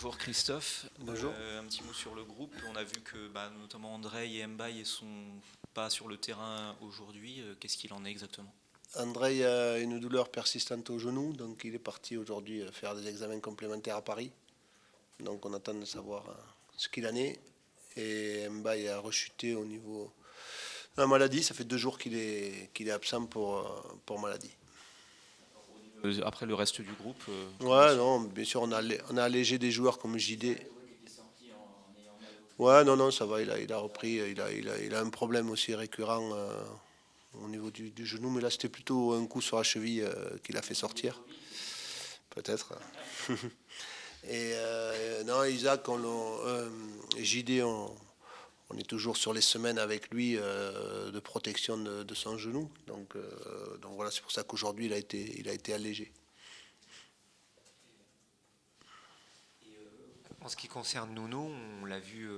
Bonjour Christophe. Bonjour. Un petit mot sur le groupe. On a vu que notamment Andrei et Mbaye sont pas sur le terrain aujourd'hui. Qu'est-ce qu'il en est exactement? Andrei a une douleur persistante au genou, donc il est parti aujourd'hui faire des examens complémentaires à Paris. Donc on attend de savoir ce qu'il en est. Et Mbaye a rechuté au niveau de la maladie. Ça fait 2 jours qu'il est absent pour maladie. Après le reste du groupe, Ouais, non, bien sûr, on a allégé des joueurs comme JD. Ouais, non, non, ça va, il a repris. Il a un problème aussi récurrent au niveau du genou, mais là c'était plutôt un coup sur la cheville qu'il a fait sortir. Peut-être. Et non, Isaac, JD, on est toujours sur les semaines avec lui de protection de son genou. Donc voilà, c'est pour ça qu'aujourd'hui il a été allégé. En ce qui concerne Nuno, on l'a vu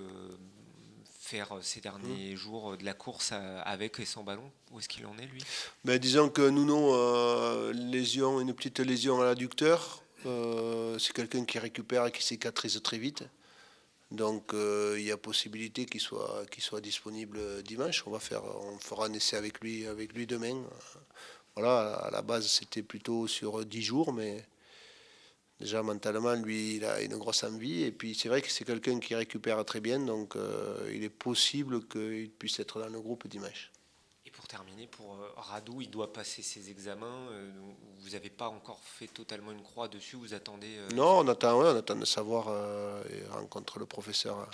faire ces derniers jours de la course avec et sans ballon. Où est-ce qu'il en est, lui? Ben, disons que Nuno, une petite lésion à l'adducteur. C'est quelqu'un qui récupère et qui cicatrise très vite. Donc il y a possibilité qu'il soit disponible dimanche. On fera un essai avec lui demain. Voilà, à la base c'était plutôt sur 10 jours, mais déjà mentalement lui il a une grosse envie. Et puis c'est vrai que c'est quelqu'un qui récupère très bien, donc il est possible qu'il puisse être dans le groupe dimanche. Et pour terminer, pour Radou, il doit passer ses examens. Vous n'avez pas encore fait totalement une croix dessus. Vous attendez. Non, on attend de savoir. Il rencontre le professeur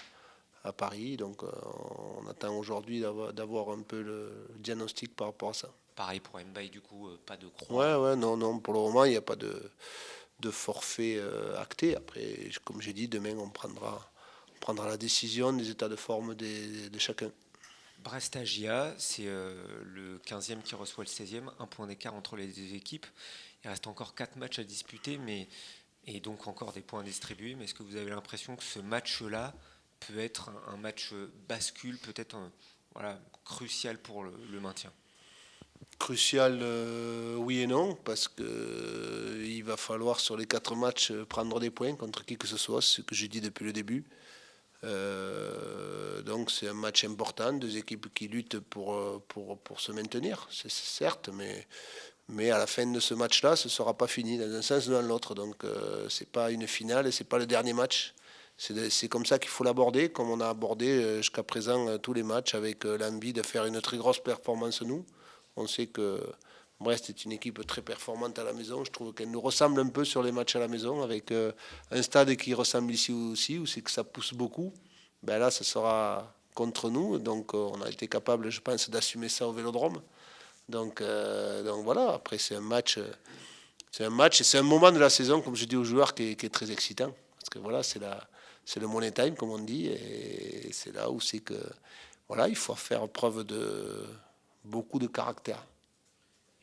à Paris, donc on attend aujourd'hui d'avoir un peu le diagnostic par rapport à ça. Pareil pour Mbaye, du coup, pas de Ouais, croix. ouais, non, non, pour le moment, il n'y a pas de forfait acté. Après, comme j'ai dit, demain, on prendra la décision des états de forme de chacun. Brest-Agia, c'est le 15e qui reçoit le 16e. Un point d'écart entre les deux équipes. Il reste encore 4 matchs à disputer, et donc encore des points à distribuer. Mais est-ce que vous avez l'impression que ce match-là peut être un match bascule, peut-être voilà, crucial pour le maintien? Crucial, oui et non, parce que il va falloir sur les 4 matchs prendre des points contre qui que ce soit, c'est ce que j'ai dit depuis le début. Donc c'est un match important, deux équipes qui luttent pour se maintenir, c'est certes, mais à la fin de ce match-là, ce ne sera pas fini dans un sens ou dans l'autre. Donc c'est pas une finale et c'est pas le dernier match. C'est comme ça qu'il faut l'aborder, comme on a abordé jusqu'à présent tous les matchs, avec l'envie de faire une très grosse performance nous. On sait que Brest est une équipe très performante à la maison. Je trouve qu'elle nous ressemble un peu sur les matchs à la maison, avec un stade qui ressemble ici aussi, où c'est que ça pousse beaucoup. Ben là, ce sera contre nous. Donc on a été capable, je pense, d'assumer ça au Vélodrome. Donc voilà, après c'est un match et c'est un moment de la saison, comme je dis aux joueurs, qui est très excitant. Parce que voilà, c'est le money time, comme on dit, et c'est là où c'est que voilà, il faut faire preuve de beaucoup de caractère.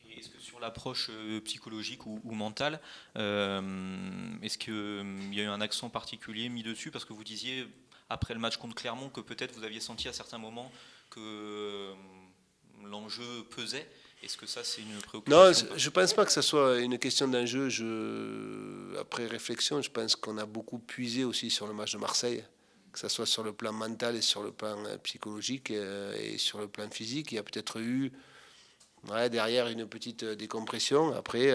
Et est-ce que sur l'approche psychologique ou mentale, est-ce qu'il y a eu un accent particulier mis dessus? Parce que vous disiez, après le match contre Clermont, que peut-être vous aviez senti à certains moments que l'enjeu pesait. Est-ce que ça, c'est une Non, préoccupation? je ne pense pas que ce soit une question d'enjeu. Après réflexion, je pense qu'on a beaucoup puisé aussi sur le match de Marseille, que ce soit sur le plan mental et sur le plan psychologique et sur le plan physique. Il y a peut-être eu derrière une petite décompression. Après,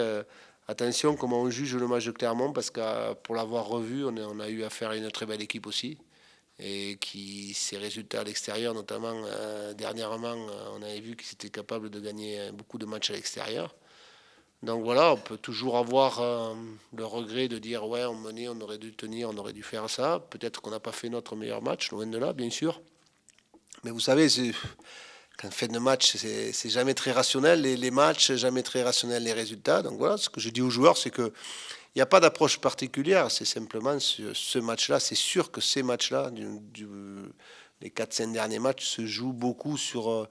attention comment on juge le match de Clermont, parce que pour l'avoir revu, on a eu affaire à une très belle équipe aussi. Et qui, ses résultats à l'extérieur, notamment dernièrement, on avait vu qu'ils étaient capables de gagner beaucoup de matchs à l'extérieur. Donc voilà, on peut toujours avoir le regret de dire ouais, on menait, on aurait dû tenir, on aurait dû faire ça. Peut-être qu'on n'a pas fait notre meilleur match, loin de là, bien sûr. Mais vous savez, quand on fait de match, c'est jamais très rationnel, les matchs, jamais très rationnel les résultats. Donc voilà, ce que je dis aux joueurs, c'est que il n'y a pas d'approche particulière, c'est simplement ce match-là. C'est sûr que ces matchs-là, les 4-5 derniers matchs, se jouent beaucoup sur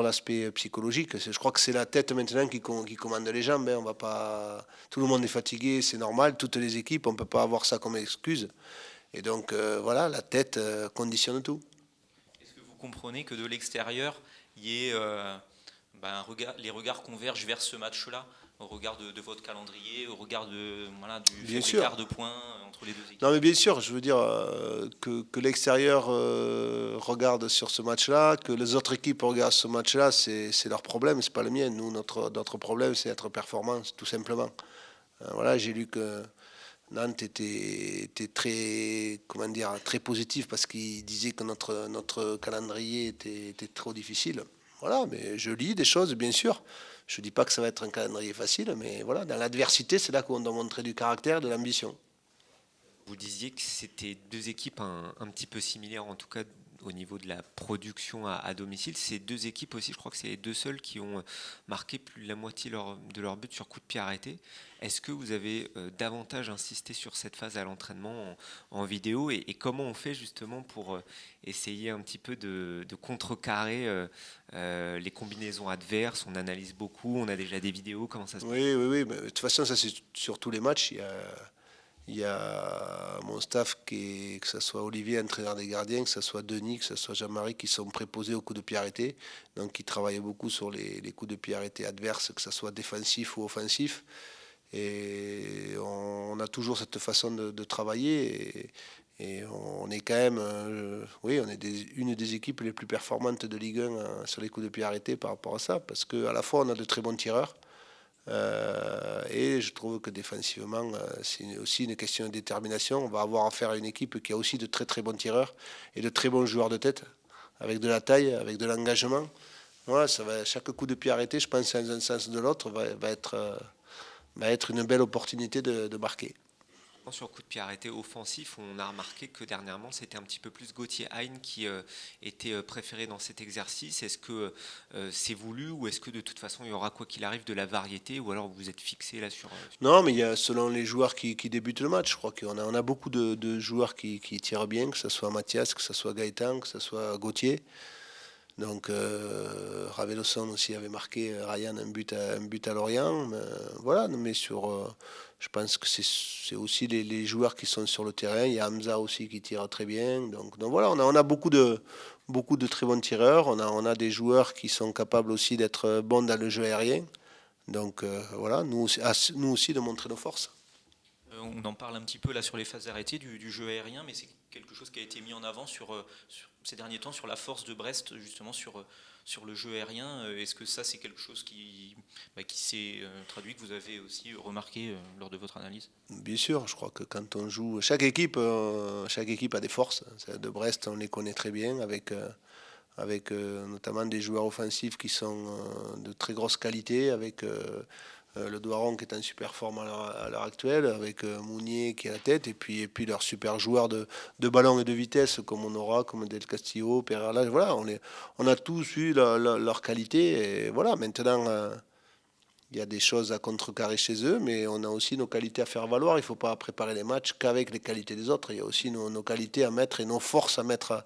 l'aspect psychologique. Je crois que c'est la tête maintenant qui commande les jambes. On va pas... Tout le monde est fatigué, c'est normal. Toutes les équipes, on ne peut pas avoir ça comme excuse. Et donc, voilà, la tête conditionne tout. Est-ce que vous comprenez que de l'extérieur, il y ait les regards convergent vers ce match-là? au regard de votre calendrier, au regard du Bien faible sûr. écart de points entre les deux équipes. Non, mais bien sûr, je veux dire que l'extérieur regarde sur ce match-là, que les autres équipes regardent ce match-là, c'est leur problème, c'est pas le mien. Nous, notre problème, c'est être performant, tout simplement. Voilà, j'ai lu que Nantes était très, comment dire, très positif parce qu'il disait que notre calendrier était trop difficile. Voilà, mais je lis des choses, bien sûr. Je ne dis pas que ça va être un calendrier facile, mais voilà, dans l'adversité, c'est là qu'on doit montrer du caractère, de l'ambition. Vous disiez que c'était deux équipes un petit peu similaires, en tout cas au niveau de la production à domicile. Ces deux équipes aussi, je crois que c'est les deux seules qui ont marqué plus de la moitié de leur but sur coup de pied arrêté. Est-ce que vous avez davantage insisté sur cette phase à l'entraînement en vidéo et comment on fait justement pour essayer un petit peu de contrecarrer les combinaisons adverses? On analyse beaucoup, on a déjà des vidéos, comment ça se passe? Oui. Mais de toute façon, ça c'est sur tous les matchs. Il y a mon staff, que ce soit Olivier, entraîneur des gardiens, que ce soit Denis, que ce soit Jean-Marie, qui sont préposés aux coups de pied arrêtés. Donc, ils travaillent beaucoup sur les coups de pied arrêtés adverses, que ce soit défensif ou offensif. Et on a toujours cette façon de travailler. Et on est quand même, oui, on est une des équipes les plus performantes de Ligue 1 sur les coups de pied arrêtés par rapport à ça. Parce qu'à la fois, on a de très bons tireurs. Et je trouve que défensivement, c'est aussi une question de détermination. On va avoir affaire à une équipe qui a aussi de très très bons tireurs et de très bons joueurs de tête, avec de la taille, avec de l'engagement. Voilà, chaque coup de pied arrêté, je pense, dans un sens ou de l'autre, va être une belle opportunité de marquer. Sur coup de pied arrêté offensif, on a remarqué que dernièrement, c'était un petit peu plus Gauthier Hein qui était préféré dans cet exercice. Est-ce que c'est voulu ou est-ce que de toute façon, il y aura quoi qu'il arrive de la variété ou alors vous êtes fixé là sur... Non, mais il y a selon les joueurs qui débutent le match. Je crois on a beaucoup de joueurs qui tirent bien, que ce soit Mathias, que ce soit Gaëtan, que ce soit Gauthier. Donc Raveloson aussi avait marqué Ryan un but à Lorient. Mais, voilà, mais je pense que c'est aussi les joueurs qui sont sur le terrain. Il y a Hamza aussi qui tire très bien. Donc voilà, on a beaucoup de très bons tireurs. On a des joueurs qui sont capables aussi d'être bons dans le jeu aérien. Donc voilà, nous aussi de montrer nos forces. On en parle un petit peu là sur les phases arrêtées du jeu aérien, mais c'est quelque chose qui a été mis en avant sur ces derniers temps sur la force de Brest, justement sur le jeu aérien. Est-ce que ça c'est quelque chose qui s'est traduit, que vous avez aussi remarqué lors de votre analyse? Bien sûr, je crois que quand on joue, chaque équipe a des forces. Celle de Brest, on les connaît très bien avec notamment des joueurs offensifs qui sont de très grosse qualité, avec le Doiron qui est en super forme à l'heure actuelle, avec Mounier qui est à la tête, et puis leurs super joueurs de ballon et de vitesse comme on aura, comme Del Castillo, Pereira. Voilà, on a tous eu leur qualité, et voilà, maintenant il y a des choses à contrecarrer chez eux, mais on a aussi nos qualités à faire valoir. Il ne faut pas préparer les matchs qu'avec les qualités des autres. Il y a aussi nos qualités à mettre et nos forces à mettre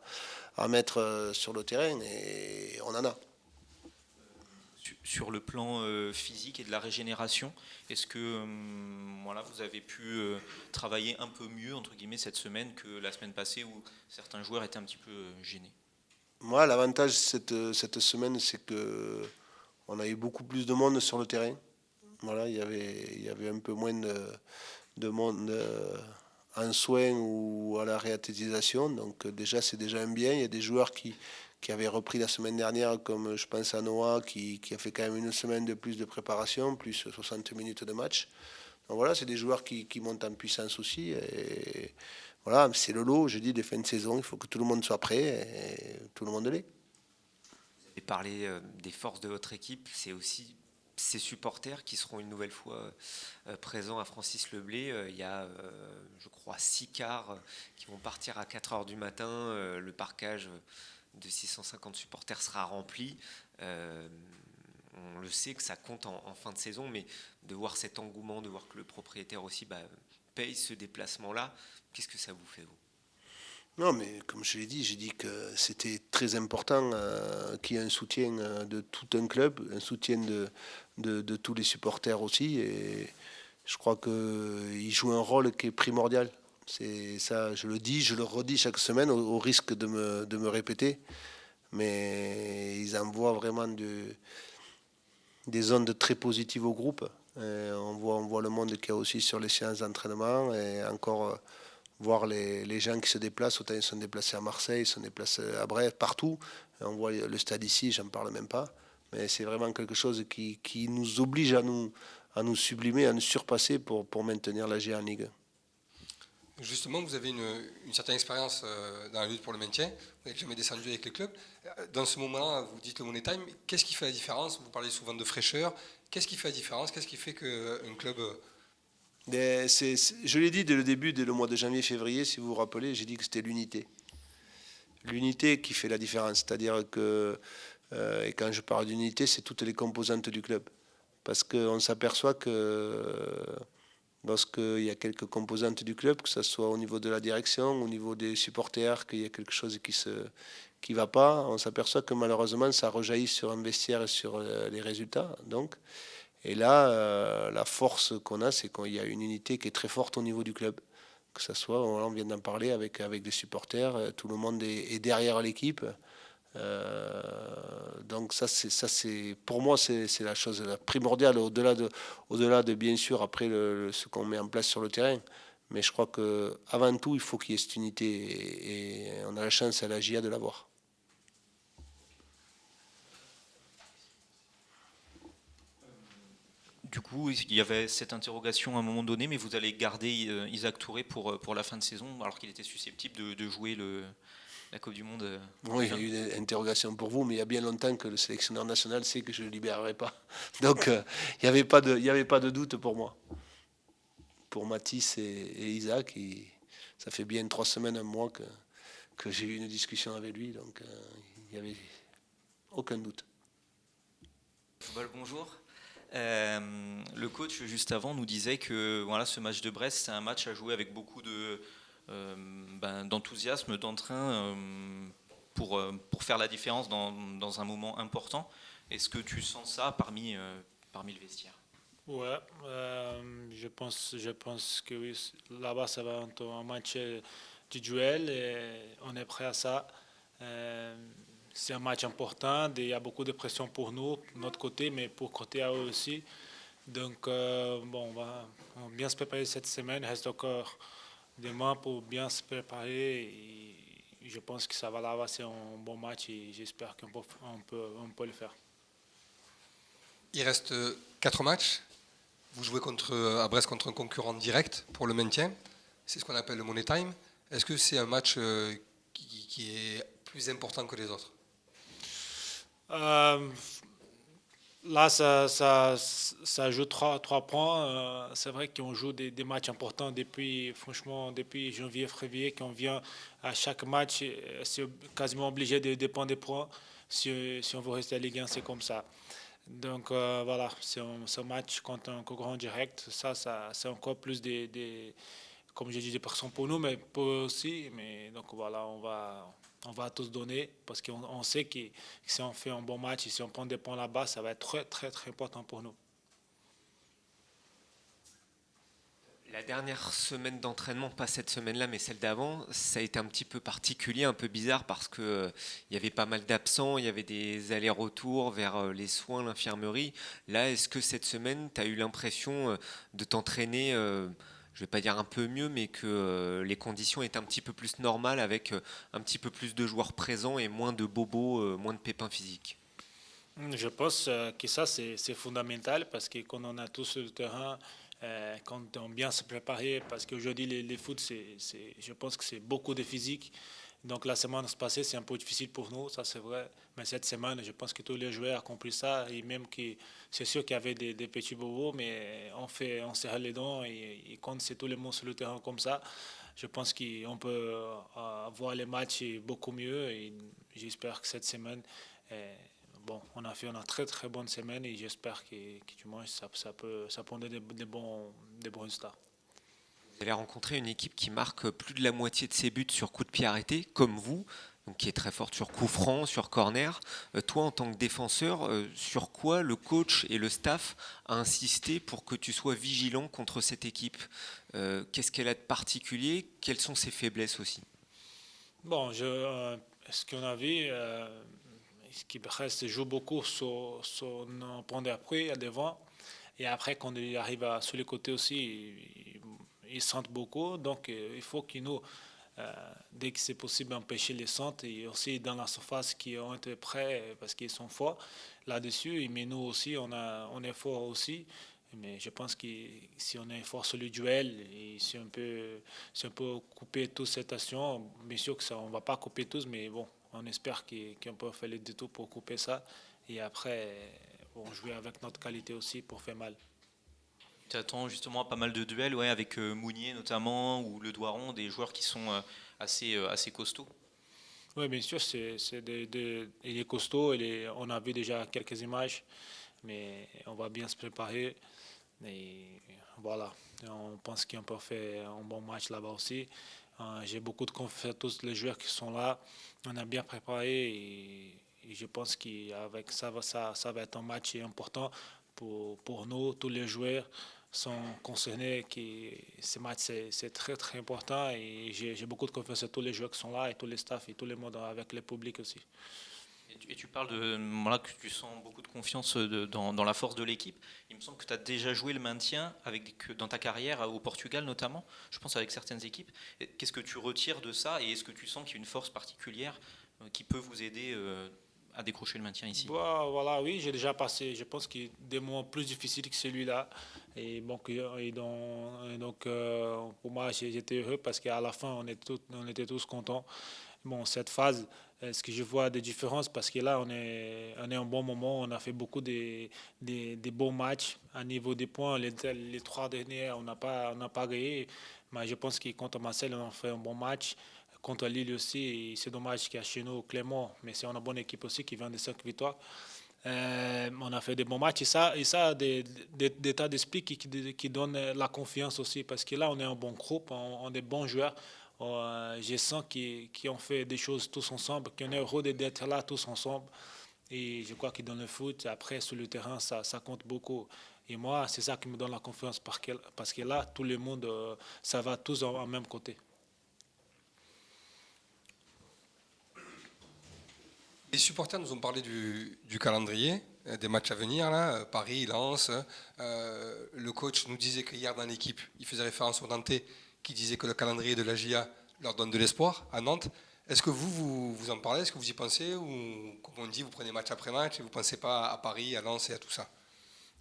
sur le terrain, et on en a. Sur le plan physique et de la régénération, est-ce que voilà, vous avez pu travailler un peu mieux entre guillemets cette semaine que la semaine passée où certains joueurs étaient un petit peu gênés? Moi, l'avantage cette semaine, c'est que on a eu beaucoup plus de monde sur le terrain. Voilà, il y avait un peu moins de monde en soins ou à la réathlétisation. Donc déjà, c'est déjà un bien. Il y a des joueurs qui avaient repris la semaine dernière, comme je pense à Noah, qui a fait quand même une semaine de plus de préparation, plus 60 minutes de match. Donc voilà, c'est des joueurs qui montent en puissance aussi. Et voilà, c'est le lot, je dis, des fins de saison. Il faut que tout le monde soit prêt, et tout le monde l'est. Vous avez parlé des forces de votre équipe, c'est aussi ces supporters qui seront une nouvelle fois présents à Francis Leblé. Il y a, je crois, 6 cars qui vont partir à 4 heures du matin. Le parcage de 650 supporters sera rempli. On le sait que ça compte en fin de saison, mais de voir cet engouement, de voir que le propriétaire aussi paye ce déplacement-là, qu'est-ce que ça vous fait, vous? Non, mais comme je l'ai dit, j'ai dit que c'était très important qu'il y ait un soutien de tout un club, un soutien de tous les supporters aussi. Et je crois qu'ils jouent un rôle qui est primordial. C'est ça, je le dis, je le redis chaque semaine au risque de me répéter. Mais ils envoient vraiment des ondes très positives au groupe. On voit le monde qu'il y a aussi sur les séances d'entraînement et encore voir les gens qui se déplacent. Autant ils sont déplacés à Marseille, ils sont déplacés à Brest, partout. Et on voit le stade ici, j'en parle même pas. Mais c'est vraiment quelque chose qui nous oblige à nous sublimer, à nous surpasser pour maintenir la GA en Ligue. Justement, vous avez une certaine expérience dans la lutte pour le maintien. Vous n'êtes jamais descendu avec les clubs. Dans ce moment-là, vous dites le Money Time. Qu'est-ce qui fait la différence? Vous parlez souvent de fraîcheur. Qu'est-ce qui fait la différence? Qu'est-ce qui fait qu'un club... Je l'ai dit dès le début, dès le mois de janvier-février, si vous vous rappelez, j'ai dit que c'était l'unité. L'unité qui fait la différence. C'est-à-dire que, et quand je parle d'unité, c'est toutes les composantes du club. Parce qu'on s'aperçoit que lorsqu'il y a quelques composantes du club, que ce soit au niveau de la direction, au niveau des supporters, qu'il y a quelque chose qui va pas, on s'aperçoit que malheureusement ça rejaillit sur un vestiaire et sur les résultats. Donc, et là, la force qu'on a, c'est qu'il y a une unité qui est très forte au niveau du club. Que ce soit, on vient d'en parler avec les supporters, tout le monde est derrière l'équipe. Donc c'est pour moi c'est la chose primordiale au-delà de bien sûr après ce qu'on met en place sur le terrain, mais je crois que avant tout il faut qu'il y ait cette unité et on a la chance à la GIA de l'avoir. Du coup, il y avait cette interrogation à un moment donné, mais vous allez garder Isaac Touré pour la fin de saison, alors qu'il était susceptible de jouer la Coupe du Monde. Oui, j'ai eu une interrogation pour vous, mais il y a bien longtemps que le sélectionneur national sait que je ne le libérerai pas. Donc, il n'y avait pas de doute pour moi. Pour Mathis et Isaac, ça fait bien 3 semaines, un mois que j'ai eu une discussion avec lui, donc il n'y avait aucun doute. Bonjour. Le coach, juste avant, nous disait que voilà, ce match de Brest, c'est un match à jouer avec beaucoup d'enthousiasme, d'entrain pour faire la différence dans un moment important. Est-ce que tu sens ça parmi le vestiaire? Ouais, je pense que oui, là-bas ça va être un match du duel et on est prêt à ça. C'est un match important, il y a beaucoup de pression pour nous, de notre côté, mais pour côté à eux aussi. Donc on va bien se préparer cette semaine, il reste encore des mois pour bien se préparer et je pense que ça va là-bas, c'est un bon match et j'espère qu'on peut le faire. Il reste 4 matchs. Vous jouez à Brest contre un concurrent direct pour le maintien. C'est ce qu'on appelle le Money Time. Est-ce que c'est un match qui est plus important que les autres? Là, ça joue 3 points. C'est vrai qu'on joue des matchs importants depuis janvier, février, qu'on vient à chaque match, c'est quasiment obligé de dépendre des points. Si on veut rester à Ligue 1, c'est comme ça. Donc voilà, c'est un match contre un concurrent direct. Ça c'est encore plus comme je dis, des pressions pour nous, mais pour eux aussi. Mais donc voilà, on va tous donner parce qu'on sait que si on fait un bon match et si on prend des points là-bas, ça va être très, très, très important pour nous. La dernière semaine d'entraînement, pas cette semaine-là, mais celle d'avant, ça a été un petit peu particulier, un peu bizarre parce que il y avait pas mal d'absents, il y avait des allers-retours vers les soins, l'infirmerie. Là, est-ce que cette semaine, tu as eu l'impression de t'entraîner, je ne vais pas dire un peu mieux, mais que les conditions étaient un petit peu plus normales avec un petit peu plus de joueurs présents et moins de bobos, moins de pépins physiques? Je pense que ça, c'est fondamental parce que quand on a tous sur le terrain, quand on bien se préparer, parce qu'aujourd'hui, les foot, je pense que c'est beaucoup de physique. Donc la semaine passée, c'est un peu difficile pour nous, ça c'est vrai. Mais cette semaine, je pense que tous les joueurs ont compris ça. Et même que c'est sûr qu'il y avait des petits bobos, mais on serre les dents. Et quand c'est tout le monde sur le terrain comme ça, je pense qu'on peut voir les matchs beaucoup mieux. Et j'espère que cette semaine, bon, on a fait une très très bonne semaine et j'espère que du moins ça peut donner des bons résultats. Vous allez rencontrer une équipe qui marque plus de la moitié de ses buts sur coup de pied arrêté, comme vous, donc qui est très forte sur coup franc, sur corner. Toi, en tant que défenseur, sur quoi le coach et le staff a insisté pour que tu sois vigilant contre cette équipe? Qu'est-ce qu'elle a de particulier? Quelles sont ses faiblesses aussi? Bon, ce qu'on a vu, ce qui reste joue beaucoup sur point d'appui à devant. Et après, quand ils arrivent sur les côtés aussi, ils sentent beaucoup. Donc, il faut qu'ils nous, dès que c'est possible, empêcher les centres et aussi dans la surface qui ont été prêts parce qu'ils sont forts là-dessus. Mais nous aussi, on est fort aussi. Mais je pense que si on est fort sur le duel et si on peut couper toute cette action, bien sûr que ça, on ne va pas couper tous, mais bon, on espère qu'on peut faire le détour pour couper ça. Et après, bon, jouer avec notre qualité aussi pour faire mal. Tu attends justement pas mal de duels, ouais, avec Mounier notamment, ou Le Doiron, des joueurs qui sont assez costauds. Oui, bien sûr, il est costaud, on a vu déjà quelques images, mais on va bien se préparer. Et voilà, on pense qu'on peut faire un bon match là-bas aussi. J'ai beaucoup de confiance à tous les joueurs qui sont là. On a bien préparé et je pense qu'avec ça va être un match important pour nous. Tous les joueurs sont concernés. Ce match, c'est très, très important et j'ai beaucoup de confiance à tous les joueurs qui sont là et tous les staffs et tout le monde avec le public aussi. Et tu parles de voilà, que tu sens beaucoup de confiance dans la force de l'équipe. Il me semble que tu as déjà joué le maintien dans ta carrière au Portugal notamment, je pense avec certaines équipes. Qu'est-ce que tu retires de ça et est-ce que tu sens qu'il y a une force particulière qui peut vous aider à décrocher le maintien ici? Bon, voilà, oui, j'ai déjà passé, je pense, que des moments plus difficiles que celui-là. Et, bon, donc, pour moi, j'étais heureux parce qu'à la fin, on était tous contents. Bon, cette phase, est-ce que je vois des différences? Parce que là, on est en bon moment. On a fait beaucoup des bons matchs. À niveau des points, les trois derniers, on n'a pas gagné. Mais je pense que contre Marseille, on a fait un bon match. Contre Lille aussi, et c'est dommage qu'il y a chez nous Clément, mais c'est une bonne équipe aussi qui vient de 5 victoires. On a fait des bons matchs et ça des tas d'esprit qui donnent la confiance aussi, parce que là, on est un bon groupe, on est bons joueurs. Je sens qu'ils ont fait des choses tous ensemble, qu'on est heureux d'être là tous ensemble. Et je crois que dans le foot, après, sur le terrain, ça compte beaucoup. Et moi, c'est ça qui me donne la confiance, parce que là, tout le monde, ça va tous en même côté. Les supporters nous ont parlé du calendrier, des matchs à venir, là, Paris, Lens. Le coach nous disait qu'hier dans l'équipe, il faisait référence au Nantais, qui disait que le calendrier de la GIA leur donne de l'espoir à Nantes. Est-ce que vous en parlez? Est-ce que vous y pensez? Ou, comme on dit, vous prenez match après match et vous ne pensez pas à Paris, à Lens et à tout ça?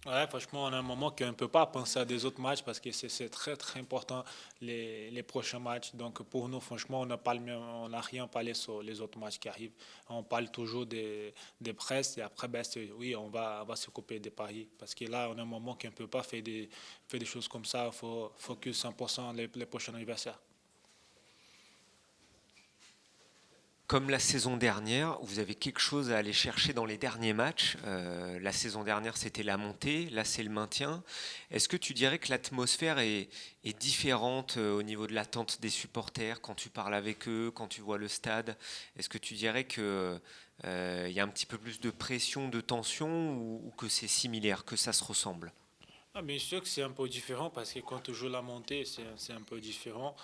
Ouais, franchement, on a un moment qu'on ne peut pas penser à des autres matchs parce que c'est très, très important les prochains matchs. Donc, pour nous, franchement, on n'a rien parlé sur les autres matchs qui arrivent. On parle toujours des presses et après, ben, oui, on va se couper des paris. Parce que là, on a un moment qu'on ne peut pas faire des choses comme ça. Il faut focus 100% les prochains anniversaires. Comme la saison dernière, vous avez quelque chose à aller chercher dans les derniers matchs. La saison dernière, c'était la montée, là, c'est le maintien. Est-ce que tu dirais que l'atmosphère est différente au niveau de l'attente des supporters quand tu parles avec eux, quand tu vois le stade? Est-ce que tu dirais qu'il y a un petit peu plus de pression, de tension ou que c'est similaire, que ça se ressemble? Bien sûr que c'est un peu différent parce que quand tu joues la montée, c'est un peu différent.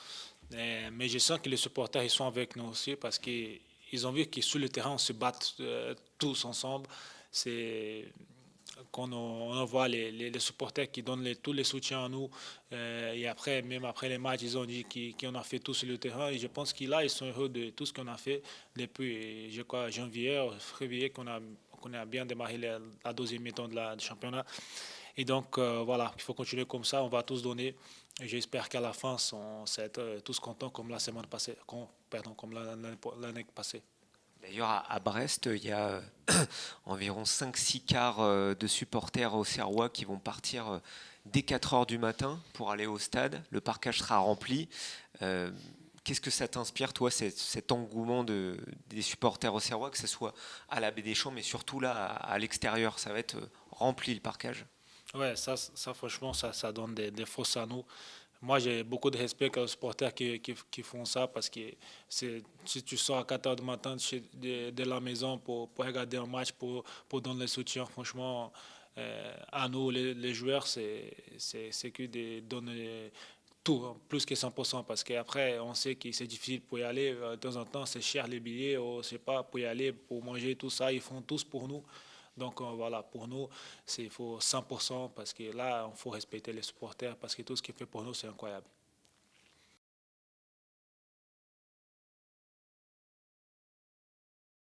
Mais je sens que les supporters ils sont avec nous aussi parce qu'ils ont vu que sur le terrain, on se bat tous ensemble. C'est quand on voit les supporters qui donnent tous les soutiens à nous. Et après, même après les matchs, ils ont dit qu'on a fait tout sur le terrain. Et je pense qu'ils là, ils sont heureux de tout ce qu'on a fait depuis, je crois, janvier, février, qu'on a bien démarré la deuxième mi-temps du championnat. Et donc, voilà, il faut continuer comme ça. On va tous donner. Et j'espère qu'à la fin, on va être tous contents comme la semaine passée, comme l'année passée. D'ailleurs, à Brest, il y a environ 5-6 quarts de supporters auxerrois qui vont partir dès 4 heures du matin pour aller au stade. Le parcage sera rempli. Qu'est-ce que ça t'inspire, toi, cet engouement des supporters auxerrois, que ce soit à la Baie des Champs, mais surtout là, à l'extérieur? Ça va être rempli, le parcage. Ouais, ça franchement, ça donne des forces à nous. Moi, j'ai beaucoup de respect aux supporters qui font ça parce que si tu sors à 4 heures du matin de la maison pour regarder un match, pour donner le soutien, franchement, à nous, les joueurs, c'est que de donner tout, hein, plus que 100%, parce qu'après, on sait que c'est difficile pour y aller. De temps en temps, c'est cher les billets, je sais pas, pour y aller, pour manger, tout ça, ils font tous pour nous. Donc voilà, pour nous, il faut 100% parce que là, il faut respecter les supporters parce que tout ce qu'il fait pour nous, c'est incroyable.